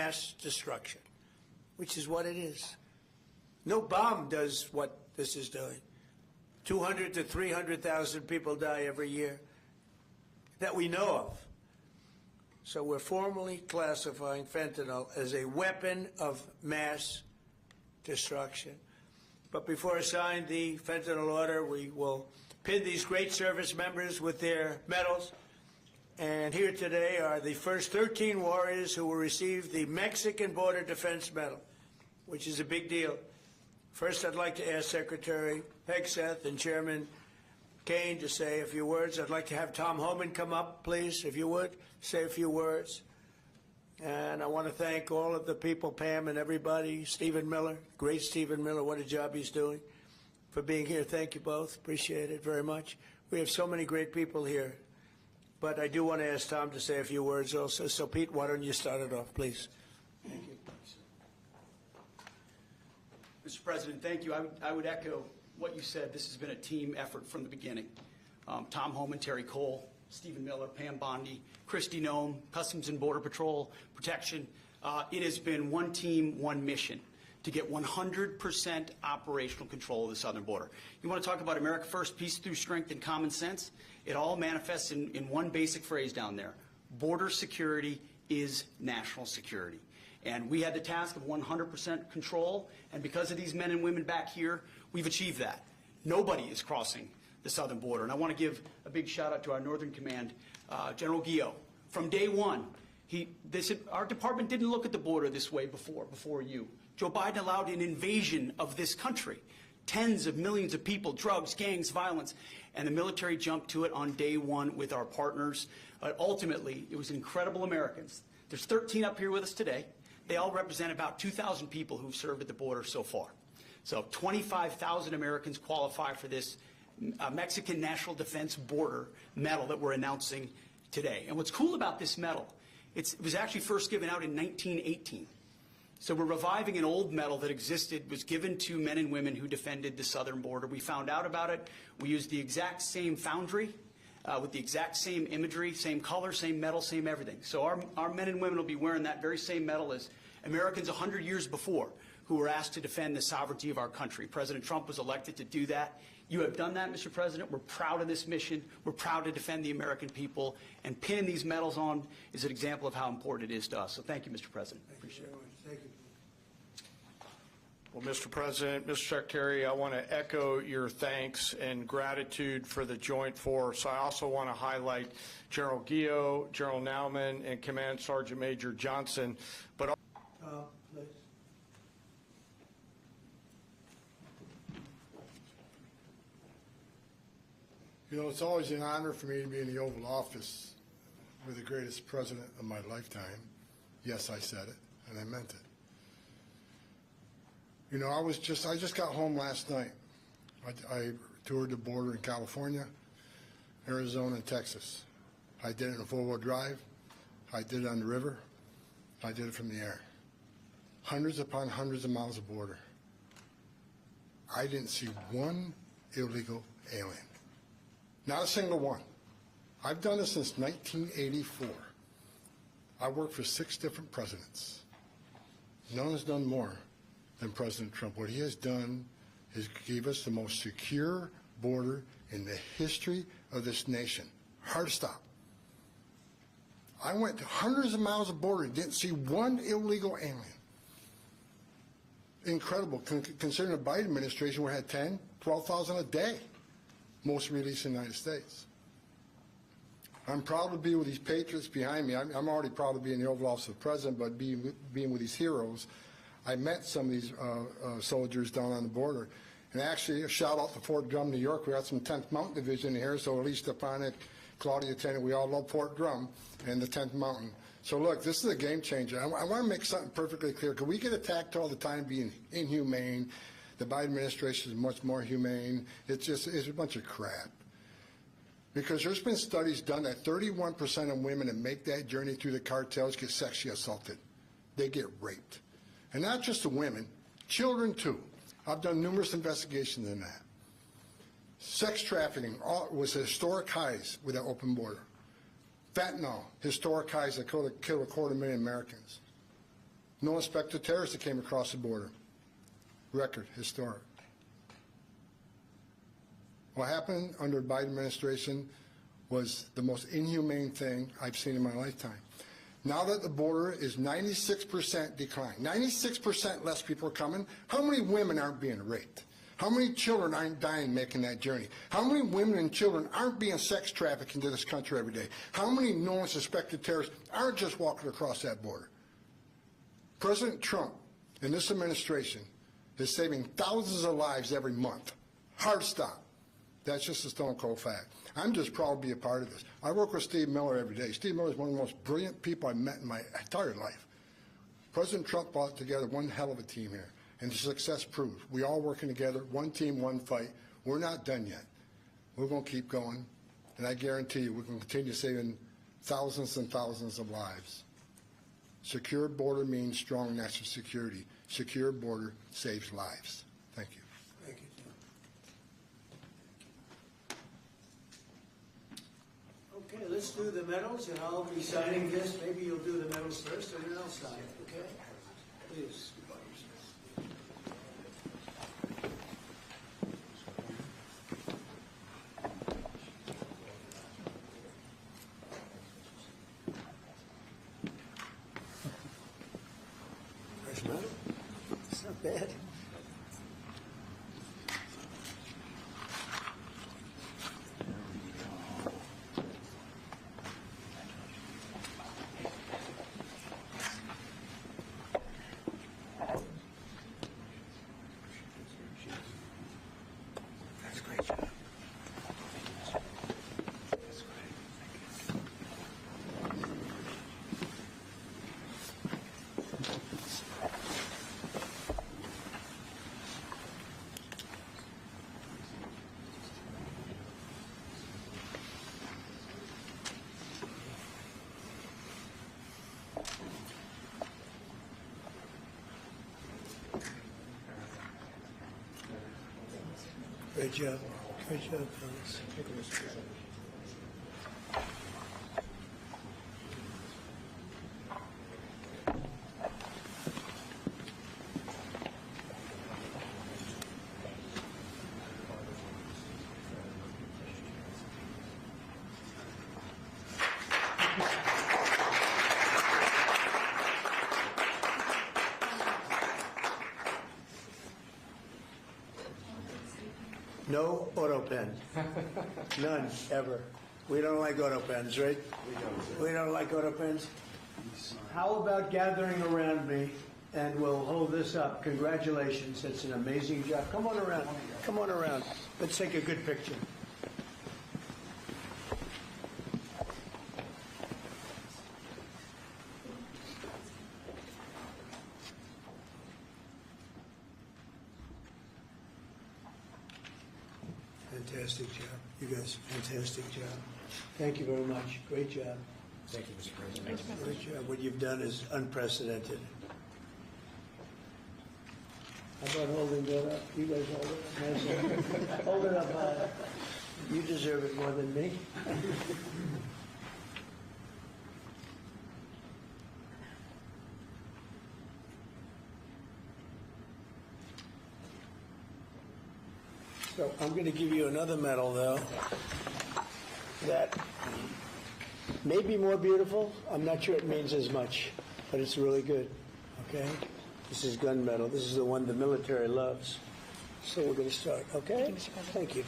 mass destruction, which is what it is. No bomb does what this is doing. 200 to 300,000 people die every year that we know of. So we're formally classifying fentanyl as a weapon of mass destruction. But before I sign the fentanyl order, we will pin these great service members with their medals. And here today are the first 13 warriors who will receive the Mexican Border Defense Medal, which is a big deal. First, I'd like to ask Secretary Hegseth and Chairman Kane to say a few words. I'd like to have Tom Homan come up, please, if you would, say a few words. And I want to thank all of the people, Pam and everybody, Stephen Miller, great Stephen Miller, what a job he's doing, for being here. Thank you both. Appreciate it very much. We have so many great people here. But I do want to ask Tom to say a few words also. So, Pete, why don't you start it off, please? Thank you. Mr. President, thank you. I would echo what you said. This has been a team effort from the beginning. Tom Homan, Terry Cole, Stephen Miller, Pam Bondi, Christy Nome, Customs and Border Patrol, Protection. It has been one team, one mission to get 100% operational control of the southern border. You want to talk about America First, peace through strength and common sense? It all manifests in one basic phrase down there. Border security is national security. And we had the task of 100% control, and because of these men and women back here, we've achieved that. Nobody is crossing the southern border. And I want to give a big shout out to our Northern Command, General Guillot. From day one, our department didn't look at the border this way before you. Joe Biden allowed an invasion of this country. Tens of millions of people, drugs, gangs, violence, and the military jumped to it on day one with our partners. Ultimately, it was incredible Americans. There's 13 up here with us today. They all represent about 2,000 people who've served at the border so far. So 25,000 Americans qualify for this Mexican National Defense Border Medal that we're announcing today. And what's cool about this medal, it was actually first given out in 1918. So we're reviving an old medal that existed, was given to men and women who defended the southern border. We found out about it. We used the exact same foundry with the exact same imagery, same color, same medal, same everything. So our men and women will be wearing that very same medal as Americans 100 years before who were asked to defend the sovereignty of our country. President Trump was elected to do that. You have done that, Mr. President. We're proud of this mission. We're proud to defend the American people. And pinning these medals on is an example of how important it is to us. So thank you, Mr. President. Appreciate it. Thank you. Well, Mr. President, Mr. Secretary, I want to echo your thanks and gratitude for the joint force. I also want to highlight General Guillot, General Nauman, and Command Sergeant Major Johnson. But please. You know, it's always an honor for me to be in the Oval Office with the greatest president of my lifetime. Yes, I said it, and I meant it. You know, I just got home last night. I toured the border in California, Arizona, and Texas. I did it in a four-wheel drive. I did it on the river. I did it from the air. Hundreds upon hundreds of miles of border. I didn't see one illegal alien. Not a single one. I've done this since 1984. I worked for 6 different presidents. None has done more than President Trump. What he has done is give us the most secure border in the history of this nation. Hard to stop. I went to hundreds of miles of border and didn't see one illegal alien. Incredible, considering the Biden administration we had 10, 12,000 a day, most released in the United States. I'm proud to be with these patriots behind me. I'm already proud to be in the Oval Office of the President, but being with these heroes, I met some of these soldiers down on the border. And actually, a shout out to Fort Drum, New York. We got some 10th Mountain Division here, so Elise Stefanik, Claudia Tennant, we all love Fort Drum and the 10th Mountain. So look, this is a game changer. I want to make something perfectly clear, because we get attacked all the time being inhumane. The Biden administration is much more humane. It's a bunch of crap. Because there's been studies done that 31% of women that make that journey through the cartels get sexually assaulted. They get raped. And not just the women, children too. I've done numerous investigations in that. Sex trafficking was at historic highs with that open border. Fentanyl, historic highs that killed 250,000 Americans. No inspector terrorists that came across the border. Record, historic. What happened under the Biden administration was the most inhumane thing I've seen in my lifetime. Now that the border is 96% decline, 96% less people are coming, how many women aren't being raped? How many children aren't dying making that journey? How many women and children aren't being sex trafficked into this country every day? How many known suspected terrorists aren't just walking across that border? President Trump and this administration is saving thousands of lives every month. Hard stop. That's just a stone cold fact. I'm just proud to be a part of this. I work with Steve Miller every day. Steve Miller is one of the most brilliant people I've met in my entire life. President Trump brought together one hell of a team here, and the success proves. We all working together, one team, one fight. We're not done yet. We're going to keep going, and I guarantee you we're going to continue saving thousands and thousands of lives. Secure border means strong national security. Secure border saves lives. Thank you. Thank you, Tim. Okay, let's do the medals, and I'll be signing this. Maybe you'll do the medals first, and then I'll sign it, okay? Please. Nice medal. It's not bad. That's a great job. Great job. Great job, fellas. No auto pen. None, ever. We don't like auto pens, right? We don't like auto pens. How about gathering around me, and we'll hold this up. Congratulations, it's an amazing job. Come on around, come on around. Let's take a good picture. Fantastic job. You guys, fantastic job. Thank you very much. Great job. Thank you, Mr. President. Great job. What you've done is unprecedented. How about holding that up? You guys hold it up. Nice. Hold it up high. You deserve it more than me. So I'm going to give you another medal, though, that may be more beautiful. I'm not sure it means as much, but it's really good, okay? This is gun medal. This is the one the military loves. So we're going to start, okay? Thank you.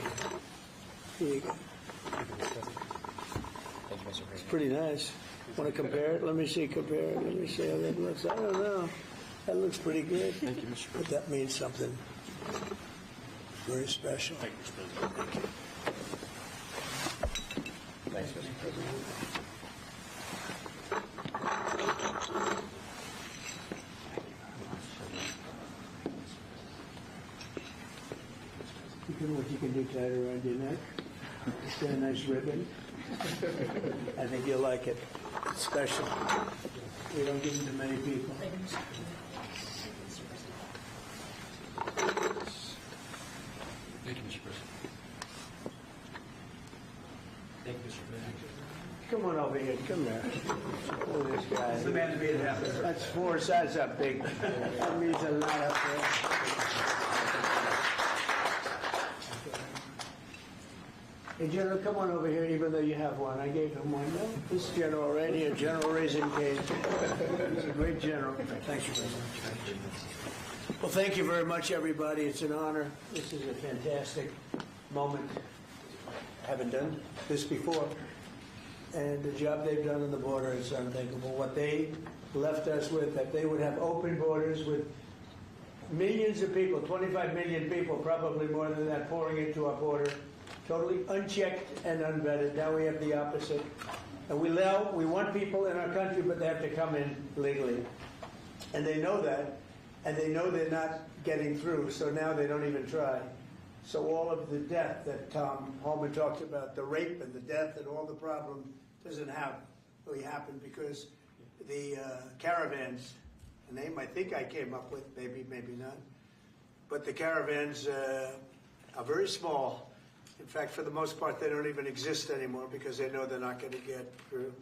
Here you go. Thank you, Mr. It's President. pretty nice. Want to compare it? Let me see, compare it. Let me see how that looks. I don't know. That looks pretty good. Thank you, Mr. But that means something very special. Thank you, Mr. President. Thanks, Mr. President. You can what you can do, tie it around your neck. It's got a nice ribbon. I think you'll like it. It's special. We don't give them to many people. Thank you, Mr. President. Thank you, Mr. President. Come on over here. Come here. Look at this guy. The man that made it happen. That's four sides up big. That means a lot up there. Hey, General, come on over here, even though you have one. I gave him one. No, this general right here, General Raising Cane. He's a great general. Thank you very much. Well, thank you very much, everybody. It's an honor. This is a fantastic moment. I haven't done this before. And the job they've done on the border is unthinkable. What they left us with, that they would have open borders with millions of people, 25 million people, probably more than that, pouring into our border, totally unchecked and unvetted. Now we have the opposite. And we want people in our country, but they have to come in legally. And they know that, and they know they're not getting through, so now they don't even try. So all of the death that Tom Holman talked about, the rape and the death and all the problem, doesn't really happen because the caravans, a name I think I came up with, maybe not, but the caravans are very small. In fact, for the most part, they don't even exist anymore because they know they're not going to get through.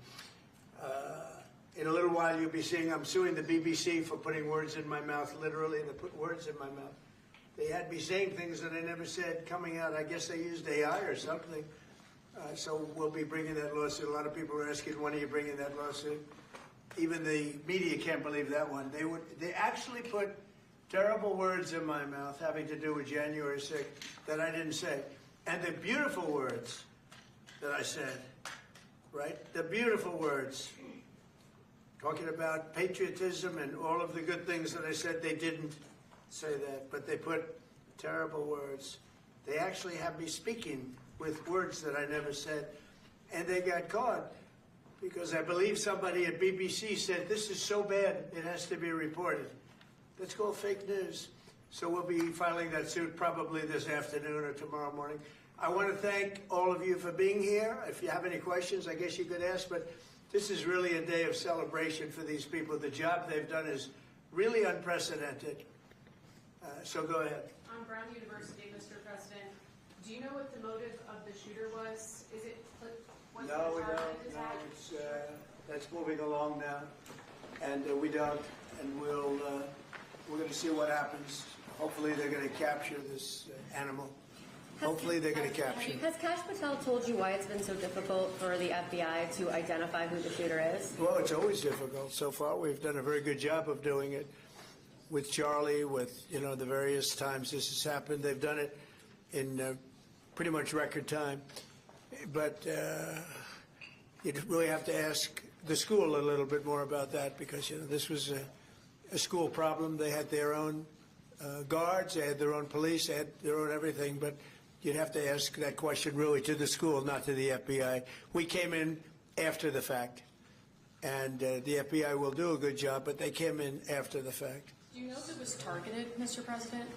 In a little while, you'll be seeing I'm suing the BBC for putting words in my mouth, literally. They put words in my mouth. They had me saying things that I never said coming out. I guess they used AI or something. So we'll be bringing that lawsuit. A lot of people are asking, when are you bringing that lawsuit? Even the media can't believe that one. They actually put terrible words in my mouth having to do with January 6th that I didn't say. And the beautiful words that I said, right? The beautiful words, talking about patriotism and all of the good things that I said, they didn't say that, but they put terrible words. They actually have me speaking with words that I never said, and they got caught because I believe somebody at BBC said, this is so bad, it has to be reported. That's called fake news. So we'll be filing that suit probably this afternoon or tomorrow morning. I want to thank all of you for being here. If you have any questions, I guess you could ask, but this is really a day of celebration for these people. The job they've done is really unprecedented. So go ahead. On Brown University, Mr. President, do you know what the motive of the shooter was? Is it was No, we it a don't. targeted No, attack? it's, that's moving along now, and we don't. And we're going to see what happens. Hopefully, they're going to capture this animal. Hopefully, they're going to capture it. Has Kash Patel told you why it's been so difficult for the FBI to identify who the shooter is? Well, it's always difficult. So far, we've done a very good job of doing it with Charlie, with the various times this has happened. They've done it in pretty much record time. But you really have to ask the school a little bit more about that because this was a school problem. They had their own guards, they had their own police, they had their own everything. But you'd have to ask that question really to the school, not to the FBI. We came in after the fact, and the FBI will do a good job, but they came in after the fact. Do you know if it was targeted, Mr. President?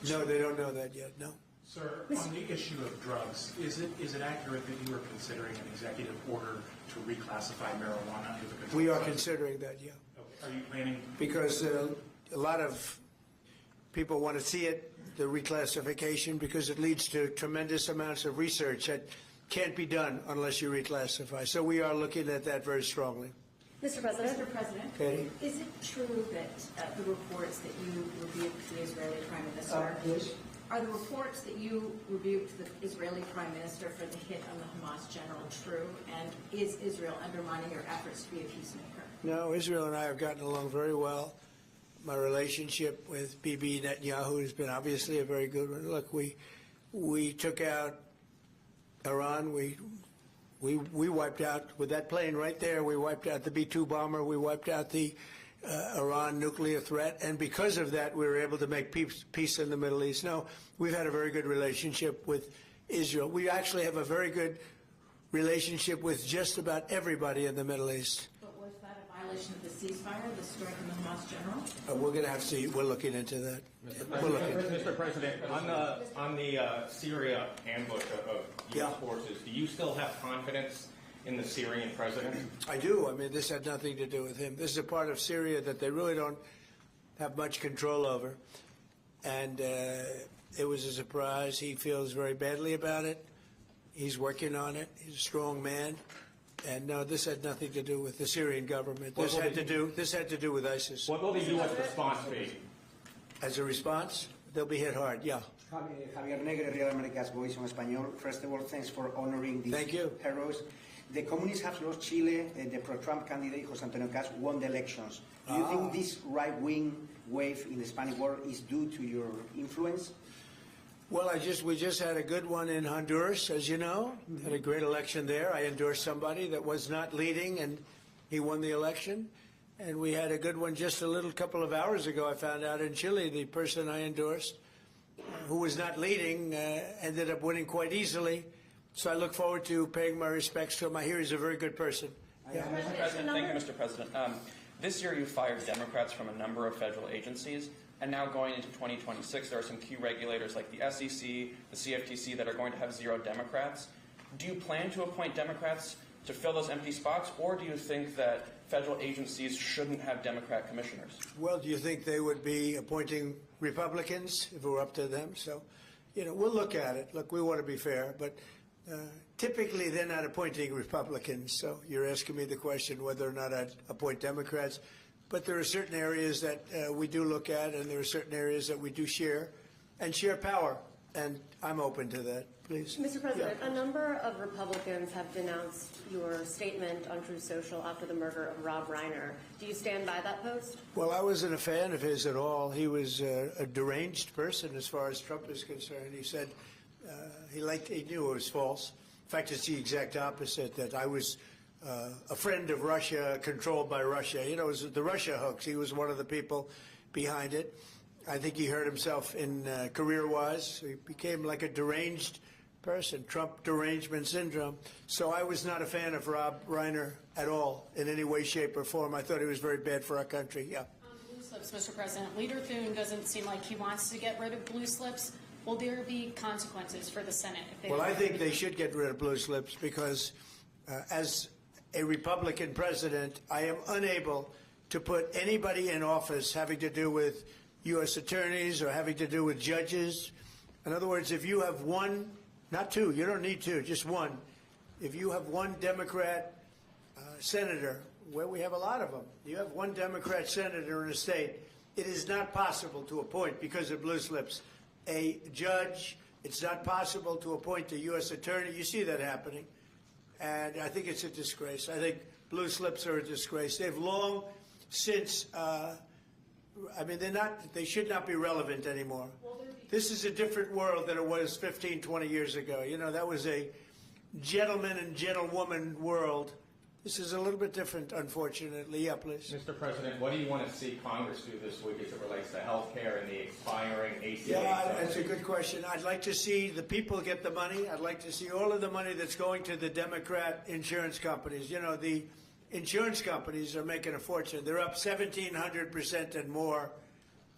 No, they don't know that yet, no. Sir, on the issue of drugs, is it accurate that you are considering an executive order to reclassify marijuana under the control? We are considering that, yeah. Okay. Are you planning? Because a lot of people want to see it, the reclassification, because it leads to tremendous amounts of research that can't be done unless you reclassify. So we are looking at that very strongly. Mr. President? Mr. President, Katie? is it true that the reports that you rebuked the Israeli Prime Minister Yes. are the reports that you rebuked the Israeli Prime Minister for the hit on the Hamas general true? And is Israel undermining your efforts to be a peacemaker? No, Israel and I have gotten along very well. My relationship with Bibi Netanyahu has been obviously a very good one. Look, we took out Iran. We wiped out, with that plane right there, we wiped out the B-2 bomber. We wiped out the Iran nuclear threat. And because of that, we were able to make peace in the Middle East. No, we've had a very good relationship with Israel. We actually have a very good relationship with just about everybody in the Middle East. But was that a violation of the ceasefire, the strike on the Hamas general? We're going to have to see. We're looking into that. Mr. President, on the Syria ambush of U.S. forces, do you still have confidence in the Syrian president? I do. I mean, this had nothing to do with him. This is a part of Syria that they really don't have much control over. And it was a surprise. He feels very badly about it. He's working on it. He's a strong man. And no, this had nothing to do with the Syrian government. What This will had the- to do with ISIS. What will the U.S. response be? As a response, they'll be hit hard. Yeah. Javier Negre, Real America's Voice en Español. First of all, thanks for honoring these Thank you. heroes. The communists have lost Chile. The pro-Trump candidate, José Antonio Cast, won the elections. Do you think this right-wing wave in the Spanish world is due to your influence? Well, we just had a good one in Honduras, as you know. Had a great election there. I endorsed somebody that was not leading, and he won the election. And we had a good one just a couple of hours ago. I found out in Chile, the person I endorsed, who was not leading, ended up winning quite easily. So I look forward to paying my respects to him. I hear he's a very good person. Yeah. Mr. President, thank you, Mr. President. This year you fired Democrats from a number of federal agencies, and now going into 2026, there are some key regulators like the SEC, the CFTC that are going to have 0 Democrats. Do you plan to appoint Democrats to fill those empty spots, or do you think that federal agencies shouldn't have Democrat commissioners? Well, do you think they would be appointing Republicans if it were up to them? So, we'll look at it. Look, we want to be fair, but typically they're not appointing Republicans. So you're asking me the question whether or not I'd appoint Democrats. But there are certain areas that we do look at, and there are certain areas that we do share power. And I'm open to that. Please. Mr. President, a number of Republicans have denounced your statement on Truth Social after the murder of Rob Reiner. Do you stand by that post? Well, I wasn't a fan of his at all. He was a deranged person as far as Trump is concerned. He said he knew it was false. In fact, it's the exact opposite, that I was a friend of Russia, controlled by Russia. It was the Russia hoax. He was one of the people behind it. I think he hurt himself in career-wise. He became like a deranged person, Trump derangement syndrome. So I was not a fan of Rob Reiner at all in any way, shape, or form. I thought he was very bad for our country. Yeah. Blue slips, Mr. President. Leader Thune doesn't seem like he wants to get rid of blue slips. Will there be consequences for the Senate if they? Well, I think they should get rid of blue slips because as a Republican president, I am unable to put anybody in office having to do with U.S. attorneys or having to do with judges. In other words, if you have one, not two, you don't need two, just one. If you have one Democrat senator, where we have a lot of them, you have one Democrat senator in a state, it is not possible to appoint, because of blue slips, a judge. It's not possible to appoint a U.S. attorney. You see that happening. And I think it's a disgrace. I think blue slips are a disgrace. They've long since, they should not be relevant anymore. This is a different world than it was 15, 20 years ago. That was a gentleman and gentlewoman world. This is a little bit different, unfortunately. Yeah, please. Mr. President, what do you want to see Congress do this week as it relates to health care and the expiring ACA? Yeah, that's a good question. I'd like to see the people get the money. I'd like to see all of the money that's going to the Democrat insurance companies. The insurance companies are making a fortune. They're up 1,700% and more.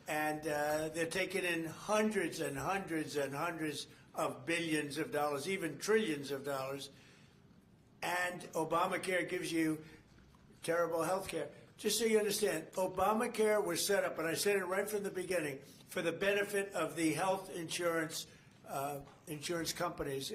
And they're taking in hundreds and hundreds and hundreds of billions of dollars, even trillions of dollars. And Obamacare gives you terrible health care. Just so you understand, Obamacare was set up, and I said it right from the beginning, for the benefit of the health insurance companies,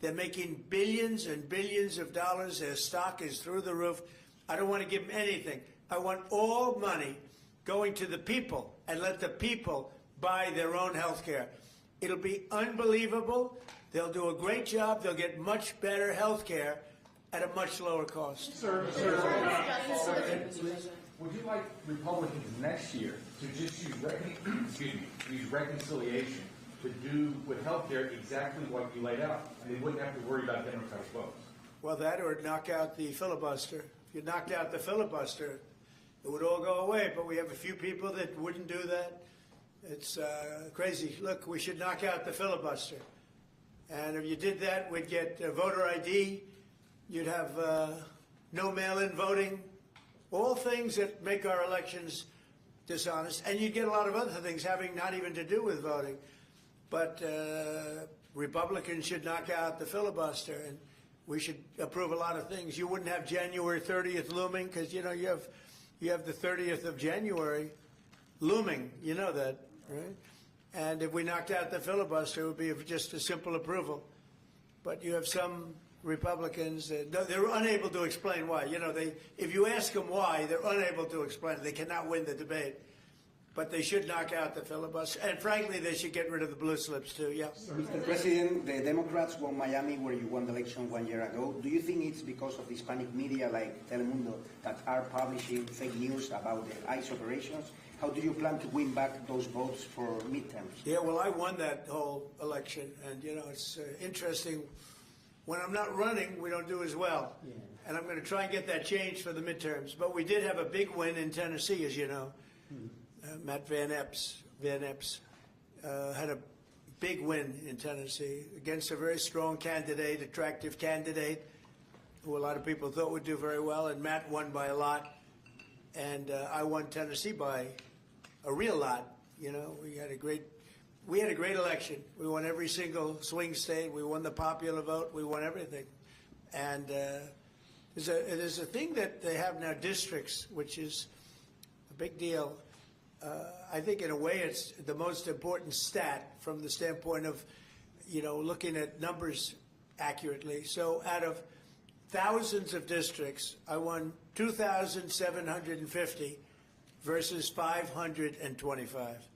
They're making billions and billions of dollars. Their stock is through the roof. I don't want to give them anything. I want all money going to the people and let the people buy their own health care. It'll be unbelievable. They'll do a great job. They'll get much better health care at a much lower cost. Sir, would you like Republicans next year to just use reconciliation to do with health care exactly what you laid out, and they wouldn't have to worry about Democratic votes? Well, that or knock out the filibuster. If you knocked out the filibuster, it would all go away. But we have a few people that wouldn't do that. It's crazy. Look, we should knock out the filibuster. And if you did that, we'd get voter ID. You'd have no mail-in voting, all things that make our elections dishonest. And you'd get a lot of other things having not even to do with voting. But Republicans should knock out the filibuster, and we should approve a lot of things. You wouldn't have January 30th looming because, you have the 30th of January looming. You know that, right? And if we knocked out the filibuster, it would be just a simple approval. But you have some Republicans, they're unable to explain why. You know, if you ask them why, they're unable to explain it. They cannot win the debate. But they should knock out the filibuster. And frankly, they should get rid of the blue slips too, yeah. Mr. President, the Democrats won Miami, where you won the election 1 year ago. Do you think it's because of Hispanic media like Telemundo that are publishing fake news about the ICE operations? How do you plan to win back those votes for midterms? Yeah, well, I won that whole election. And, you know, it's interesting. When I'm not running, we don't do as well. Yeah. And I'm going to try and get that changed for the midterms. But we did have a big win in Tennessee, as you know. Matt Van Epps had a big win in Tennessee against a very strong candidate, attractive candidate, who a lot of people thought would do very well, and Matt won by a lot, and I won Tennessee by a real lot. You know, we had a great election. We won every single swing state. We won the popular vote. We won everything, and there's a thing that they have now, districts, which is a big deal. I think in a way it's the most important stat from the standpoint of, you know, looking at numbers accurately. So out of thousands of districts, I won 2,750 versus 525.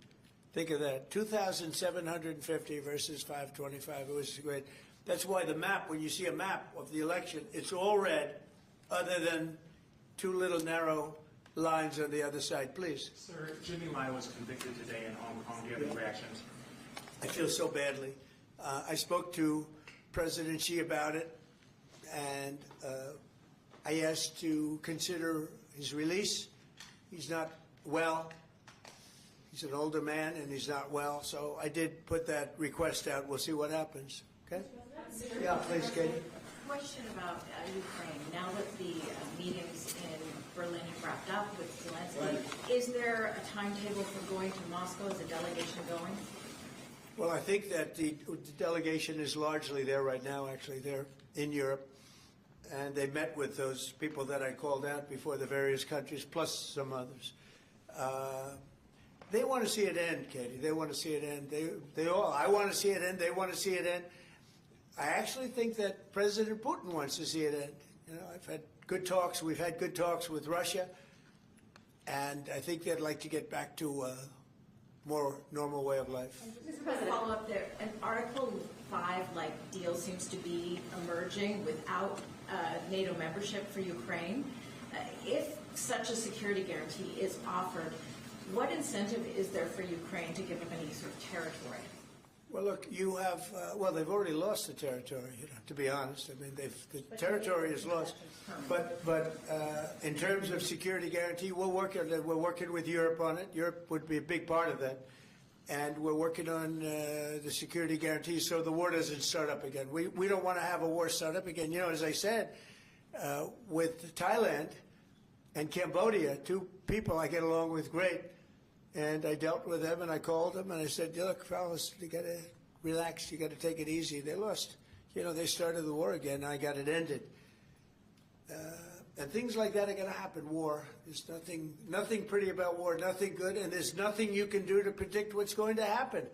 Think of that, 2,750 versus 525. It was great. That's why the map, when you see a map of the election, it's all red other than two little narrow lines on the other side, please. Sir, Jimmy Lai was convicted today in Hong Kong. Do you have any reactions? I feel so badly. I spoke to President Xi about it, and I asked to consider his release. He's not well. He's an older man, and he's not well. So I did put that request out. We'll see what happens. Okay? Yeah, please, Katie. Question about Ukraine. Now that the meetings in Berlin have wrapped up with Zelensky, is there a timetable for going to Moscow? Is the delegation going? Well, I think that the delegation is largely there right now, actually. They're in Europe, and they met with those people that I called out before, the various countries, plus some others. They want to see it end, Katie. They want to see it end. I want to see it end. They want to see it end. I actually think that President Putin wants to see it end. You know, I've had good talks. We've had good talks with Russia, and I think they'd like to get back to a more normal way of life. Just a follow up there. An Article 5-like deal seems to be emerging without NATO membership for Ukraine. If such a security guarantee is offered, what incentive is there for Ukraine to give up any sort of territory? Well, look, you have, they've already lost the territory, you know, to be honest. I mean, the territory is lost. But in terms of security guarantee, we're working with Europe on it. Europe would be a big part of that. And we're working on the security guarantee so the war doesn't start up again. We don't want to have a war start up again. You know, as I said, with Thailand and Cambodia, two people I get along with great. And I dealt with them, and I called them, and I said, look, fellas, you got to relax. You got to take it easy. They lost. You know, they started the war again. I got it ended. And things like that are going to happen, war. There's nothing pretty about war, nothing good, and there's nothing you can do to predict what's going to happen.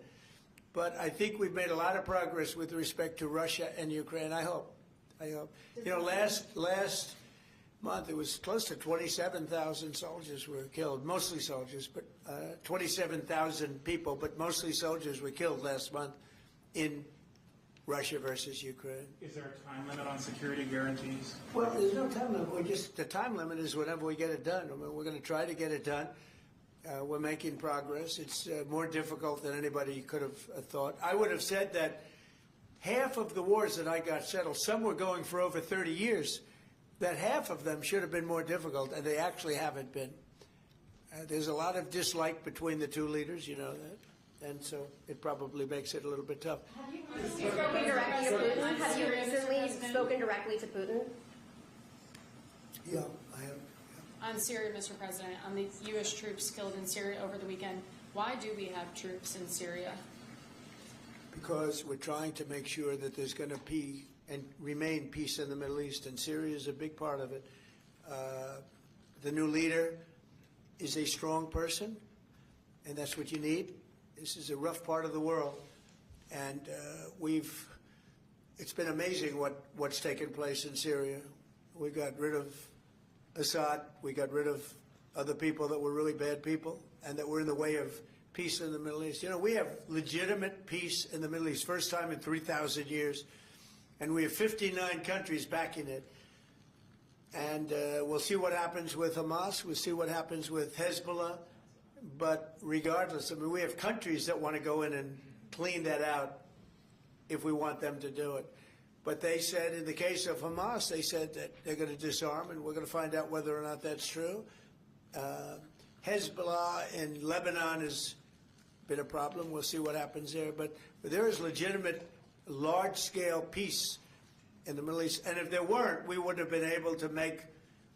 But I think we've made a lot of progress with respect to Russia and Ukraine, I hope. You know, last month, it was close to 27,000 soldiers were killed, mostly soldiers, but 27,000 people, but mostly soldiers were killed last month in Russia versus Ukraine. Is there a time limit on security guarantees? Well, there's no time limit. The time limit is whenever we get it done. I mean, we're going to try to get it done. We're making progress. It's more difficult than anybody could have thought. I would have said that half of the wars that I got settled, some were going for over 30 years, that half of them should have been more difficult, and they actually haven't been. There's a lot of dislike between the two leaders, you know that, and so it probably makes it a little bit tough. Have you spoken directly to Putin? Have you recently spoken directly to Putin? Yeah, I have. Yeah. On Syria, Mr. President, on the U.S. troops killed in Syria over the weekend, why do we have troops in Syria? Because we're trying to make sure that there's going to be and remain peace in the Middle East, and Syria is a big part of it. The new leader is a strong person, and that's what you need. This is a rough part of the world, and we've it's been amazing what's taken place in Syria. We got rid of Assad. We got rid of other people that were really bad people and that were in the way of peace in the Middle East. You know, we have legitimate peace in the Middle East, first time in 3,000 years, and we have 59 countries backing it. And we'll see what happens with Hamas. We'll see what happens with Hezbollah. But regardless, I mean, we have countries that want to go in and clean that out if we want them to do it. But they said, in the case of Hamas, they said that they're going to disarm, and we're going to find out whether or not that's true. Hezbollah in Lebanon has been a problem. We'll see what happens there. But there is legitimate, large-scale peace in the Middle East. And if there weren't, we wouldn't have been able to make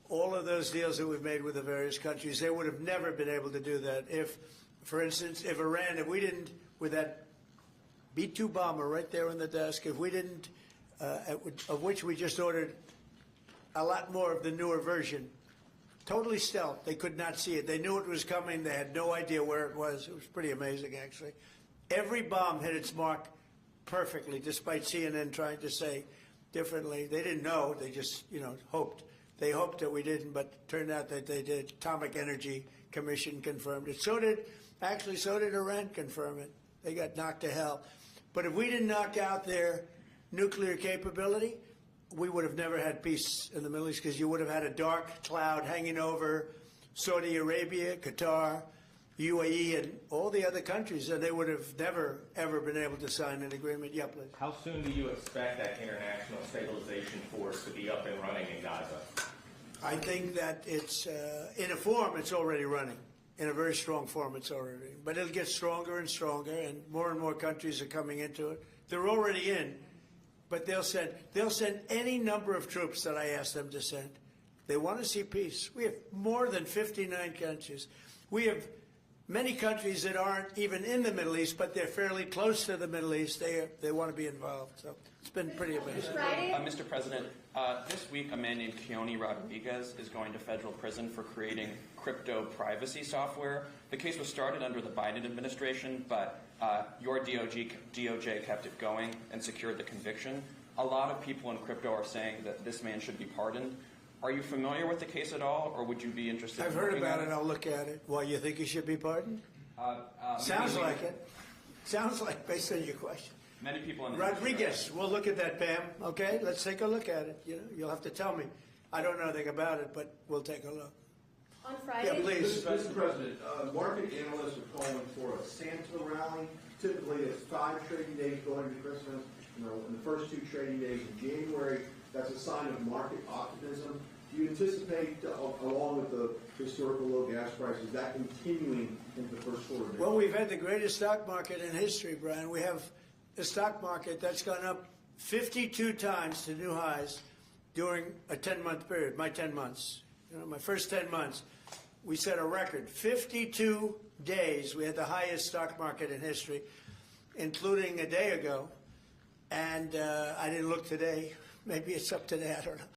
all of those deals that we've made with the various countries. They would have never been able to do that. If, for instance, if Iran, if we didn't, with that B-2 bomber right there on the desk, if we didn't, of which we just ordered a lot more of the newer version, totally stealth. They could not see it. They knew it was coming. They had no idea where it was. It was pretty amazing, actually. Every bomb hit its mark perfectly, despite CNN trying to say differently. They didn't know. They just, hoped. They hoped that we didn't, but it turned out that they did. Atomic Energy Commission confirmed it. So did Iran confirm it. They got knocked to hell. But if we didn't knock out their nuclear capability, we would have never had peace in the Middle East, because you would have had a dark cloud hanging over Saudi Arabia, Qatar, UAE, and all the other countries, and they would have never, ever been able to sign an agreement. Yeah, please. How soon do you expect that international stabilization force to be up and running in Gaza? I think that it's, in a form, it's already running. In a very strong form, it's already. But it'll get stronger and stronger, and more countries are coming into it. They're already in, but they'll send any number of troops that I ask them to send. They want to see peace. We have more than 59 countries. We have many countries that aren't even in the Middle East, but they're fairly close to the Middle East. They want to be involved. So it's been pretty amazing. Mr. President, this week a man named Keone Rodriguez is going to federal prison for creating crypto privacy software. The case was started under the Biden administration, but your DOJ kept it going and secured the conviction. A lot of people in crypto are saying that this man should be pardoned. Are you familiar with the case at all, or would you be interested I've in heard looking about at it. I'll look at it. Why, you think he should be pardoned? Sounds like it. Sounds like, based on your question. Many people in the Rodriguez, we'll look at that, Pam. Okay, let's take a look at it. You'll have to tell me. I don't know anything about it, but we'll take a look. On Friday, Yeah, please. Mr. President, market analysts are calling for a Santa rally. Typically, it's 5 trading days going to Christmas. In the first 2 trading days in January, that's a sign of market optimism. Do you anticipate, along with the historical low gas prices, that continuing into the first quarter? Well, we've had the greatest stock market in history, Brian. We have a stock market that's gone up 52 times to new highs during a 10-month period, my 10 months. My first 10 months, we set a record. 52 days, we had the highest stock market in history, including a day ago. And I didn't look today. Maybe it's up today, I don't know.